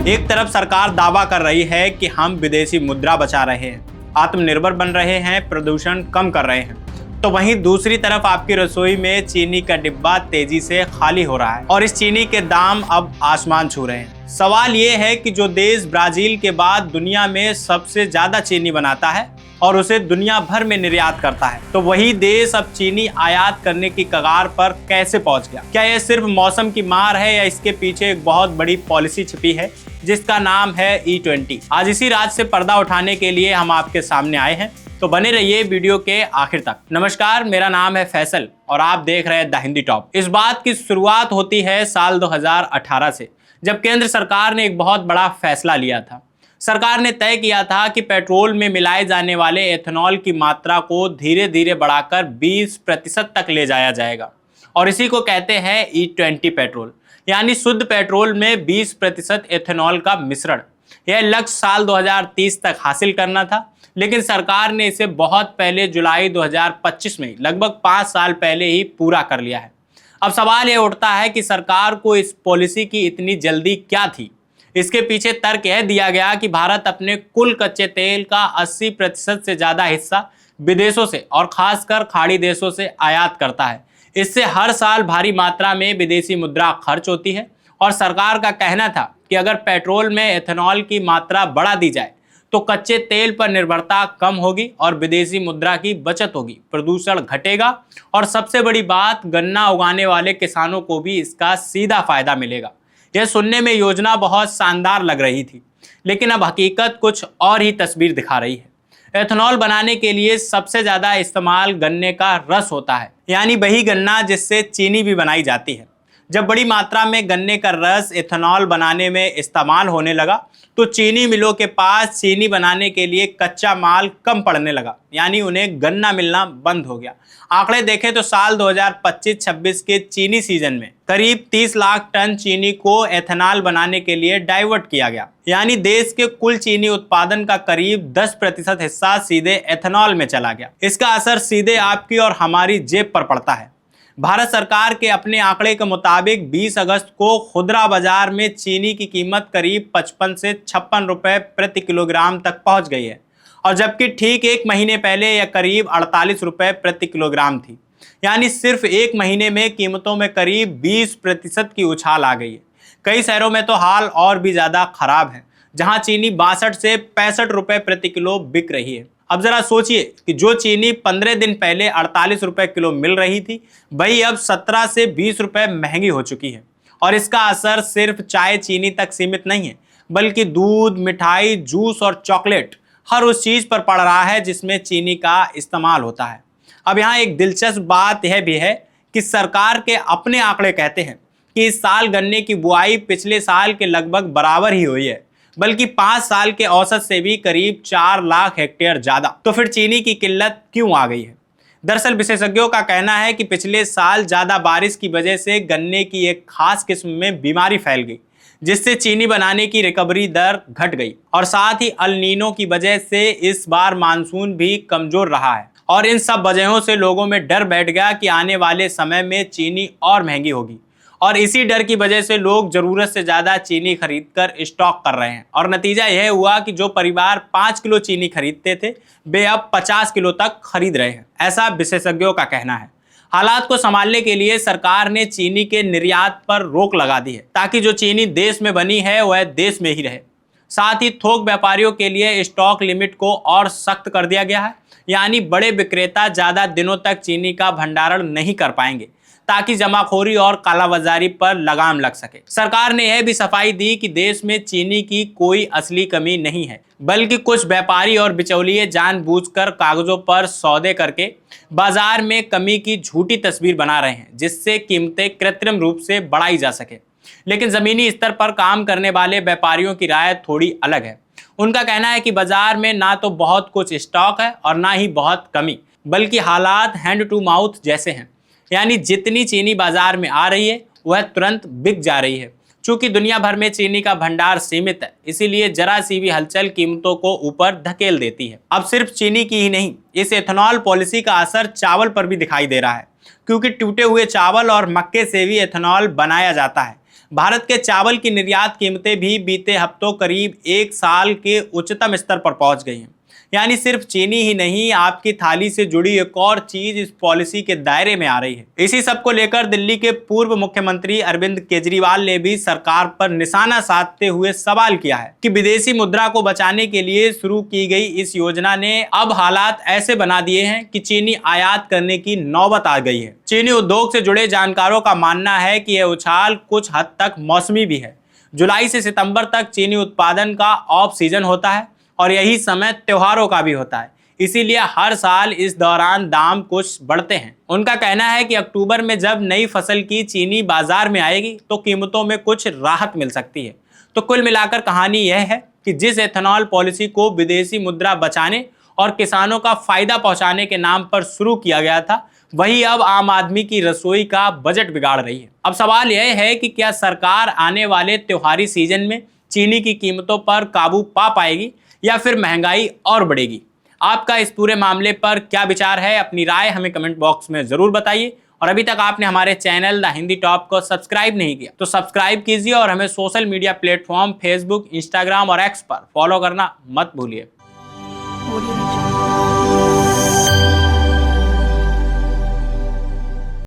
एक तरफ सरकार दावा कर रही है कि हम विदेशी मुद्रा बचा रहे हैं, आत्मनिर्भर बन रहे हैं, प्रदूषण कम कर रहे हैं, तो वहीं दूसरी तरफ आपकी रसोई में चीनी का डिब्बा तेजी से खाली हो रहा है और इस चीनी के दाम अब आसमान छू रहे हैं। सवाल ये है कि जो देश ब्राजील के बाद दुनिया में सबसे ज्यादा चीनी बनाता है और उसे दुनिया भर में निर्यात करता है, तो वही देश अब चीनी आयात करने की कगार पर कैसे पहुंच गया? क्या यह सिर्फ मौसम की मार है या इसके पीछे एक बहुत बड़ी पॉलिसी छिपी है जिसका नाम है E20? आज इसी राज से पर्दा उठाने के लिए हम आपके सामने आए हैं, तो बने रहिए वीडियो के आखिर तक। नमस्कार, मेरा नाम है फैसल और आप देख रहे हैं द हिंदी टॉप। इस बात की शुरुआत होती है साल 2018 से, जब केंद्र सरकार ने एक बहुत बड़ा फैसला लिया था। सरकार ने तय किया था कि पेट्रोल में मिलाए जाने वाले एथेनॉल की मात्रा को धीरे धीरे बढ़ाकर 20% तक ले जाया जाएगा और इसी को कहते हैं E20 पेट्रोल, यानी शुद्ध पेट्रोल में 20% एथेनॉल का मिश्रण। यह लक्ष्य साल 2030 तक हासिल करना था, लेकिन सरकार ने इसे बहुत पहले जुलाई 2025 में, लगभग 5 साल पहले ही पूरा कर लिया है। अब सवाल यह उठता है कि सरकार को इस पॉलिसी की इतनी जल्दी क्या थी? इसके पीछे तर्क यह दिया गया कि भारत अपने कुल कच्चे तेल का 80% से ज़्यादा हिस्सा विदेशों से और खासकर खाड़ी देशों से आयात करता है। इससे हर साल भारी मात्रा में विदेशी मुद्रा खर्च होती है और सरकार का कहना था कि अगर पेट्रोल में एथेनॉल की मात्रा बढ़ा दी जाए तो कच्चे तेल पर निर्भरता कम होगी और विदेशी मुद्रा की बचत होगी, प्रदूषण घटेगा और सबसे बड़ी बात, गन्ना उगाने वाले किसानों को भी इसका सीधा फायदा मिलेगा। यह सुनने में योजना बहुत शानदार लग रही थी, लेकिन अब हकीकत कुछ और ही तस्वीर दिखा रही है। एथेनॉल बनाने के लिए सबसे ज्यादा इस्तेमाल गन्ने का रस होता है, यानी वही गन्ना जिससे चीनी भी बनाई जाती है। जब बड़ी मात्रा में गन्ने का रस एथेनॉल बनाने में इस्तेमाल होने लगा तो चीनी मिलों के पास चीनी बनाने के लिए कच्चा माल कम पड़ने लगा, यानी उन्हें गन्ना मिलना बंद हो गया। आंकड़े देखें तो साल 2025-26 के चीनी सीजन में करीब 30 लाख टन चीनी को एथेनॉल बनाने के लिए डाइवर्ट किया गया, यानी देश के कुल चीनी उत्पादन का करीब 10% हिस्सा सीधे एथेनॉल में चला गया। इसका असर सीधे आपकी और हमारी जेब पर पड़ता है। भारत सरकार के अपने आंकड़े के मुताबिक 20 अगस्त को खुदरा बाजार में चीनी की कीमत करीब 55 से 56 रुपए प्रति किलोग्राम तक पहुंच गई है और जबकि ठीक एक महीने पहले यह करीब 48 रुपए प्रति किलोग्राम थी, यानी सिर्फ एक महीने में कीमतों में करीब 20% की उछाल आ गई है। कई शहरों में तो हाल और भी ज़्यादा खराब है, जहाँ चीनी 62 से 65 रुपए प्रति किलो बिक रही है। अब जरा सोचिए कि जो चीनी 15 दिन पहले 48 रुपए किलो मिल रही थी, वही अब 17 से 20 रुपए महंगी हो चुकी है। और इसका असर सिर्फ चाय चीनी तक सीमित नहीं है, बल्कि दूध, मिठाई, जूस और चॉकलेट, हर उस चीज़ पर पड़ रहा है जिसमें चीनी का इस्तेमाल होता है। अब यहाँ एक दिलचस्प बात यह भी है कि सरकार के अपने आंकड़े कहते हैं कि इस साल गन्ने की बुआई पिछले साल के लगभग बराबर ही हुई है, बल्कि 5 साल के औसत से भी करीब 4 लाख हेक्टेयर ज्यादा। तो फिर चीनी की किल्लत क्यों आ गई है? दरअसल विशेषज्ञों का कहना है कि पिछले साल ज्यादा बारिश की वजह से गन्ने की एक खास किस्म में बीमारी फैल गई, जिससे चीनी बनाने की रिकवरी दर घट गई और साथ ही अल नीनो की वजह से इस बार मानसून भी कमजोर रहा है और इन सब वजहों से लोगों में डर बैठ गया कि आने वाले समय में चीनी और महंगी होगी और इसी डर की वजह से लोग जरूरत से ज़्यादा चीनी खरीदकर स्टॉक कर रहे हैं और नतीजा यह हुआ कि जो परिवार 5 किलो चीनी खरीदते थे वे अब 50 किलो तक खरीद रहे हैं, ऐसा विशेषज्ञों का कहना है। हालात को संभालने के लिए सरकार ने चीनी के निर्यात पर रोक लगा दी है ताकि जो चीनी देश में बनी है वह देश में ही रहे। साथ ही थोक व्यापारियों के लिए स्टॉक लिमिट को और सख्त कर दिया गया है, यानी बड़े विक्रेता ज़्यादा दिनों तक चीनी का भंडारण नहीं कर पाएंगे ताकि जमाखोरी और कालाबाजारी पर लगाम लग सके। सरकार ने यह भी सफाई दी कि देश में चीनी की कोई असली कमी नहीं है, बल्कि कुछ व्यापारी और बिचौलिए जानबूझकर कागजों पर सौदे करके बाजार में कमी की झूठी तस्वीर बना रहे हैं, जिससे कीमतें कृत्रिम रूप से बढ़ाई जा सके। लेकिन जमीनी स्तर पर काम करने वाले व्यापारियों की राय थोड़ी अलग है। उनका कहना है कि बाजार में ना तो बहुत कुछ स्टॉक है और ना ही बहुत कमी, बल्कि हालात हैंड टू माउथ जैसे हैं, यानी जितनी चीनी बाजार में आ रही है वह तुरंत बिक जा रही है। चूंकि दुनिया भर में चीनी का भंडार सीमित है, इसीलिए जरा सी भी हलचल कीमतों को ऊपर धकेल देती है। अब सिर्फ चीनी की ही नहीं, इस एथेनॉल पॉलिसी का असर चावल पर भी दिखाई दे रहा है, क्योंकि टूटे हुए चावल और मक्के से भी एथेनॉल बनाया जाता है। भारत के चावल की निर्यात कीमतें भी बीते हफ्तों करीब 1 साल के उच्चतम स्तर पर पहुंच गई हैं। यानी सिर्फ चीनी ही नहीं, आपकी थाली से जुड़ी एक और चीज इस पॉलिसी के दायरे में आ रही है। इसी सब को लेकर दिल्ली के पूर्व मुख्यमंत्री अरविंद केजरीवाल ने भी सरकार पर निशाना साधते हुए सवाल किया है कि विदेशी मुद्रा को बचाने के लिए शुरू की गई इस योजना ने अब हालात ऐसे बना दिए हैं कि चीनी आयात करने की नौबत आ गई है। चीनी उद्योग से जुड़े जानकारों का मानना है कि यह उछाल कुछ हद तक मौसमी भी है। जुलाई से सितंबर तक चीनी उत्पादन का ऑफ सीजन होता है और यही समय त्योहारों का भी होता है, इसीलिए हर साल इस दौरान दाम कुछ बढ़ते हैं। उनका कहना है कि अक्टूबर में जब नई फसल की चीनी बाजार में आएगी तो कीमतों में कुछ राहत मिल सकती है। तो कुल मिलाकर कहानी यह है कि जिस एथेनॉल पॉलिसी को विदेशी मुद्रा बचाने और किसानों का फायदा पहुंचाने के नाम पर शुरू किया गया था, वही अब आम आदमी की रसोई का बजट बिगाड़ रही है। अब सवाल यह है कि क्या सरकार आने वाले त्योहारी सीजन में चीनी की कीमतों पर काबू पा पाएगी या फिर महंगाई और बढ़ेगी। आपका इस पूरे मामले पर क्या विचार है, अपनी राय हमें कमेंट बॉक्स में जरूर बताइए। और अभी तक आपने हमारे चैनल द हिंदी टॉप को सब्सक्राइब नहीं किया तो सब्सक्राइब कीजिए और हमें social media platform Facebook, Instagram और एक्स पर फॉलो करना मत भूलिए।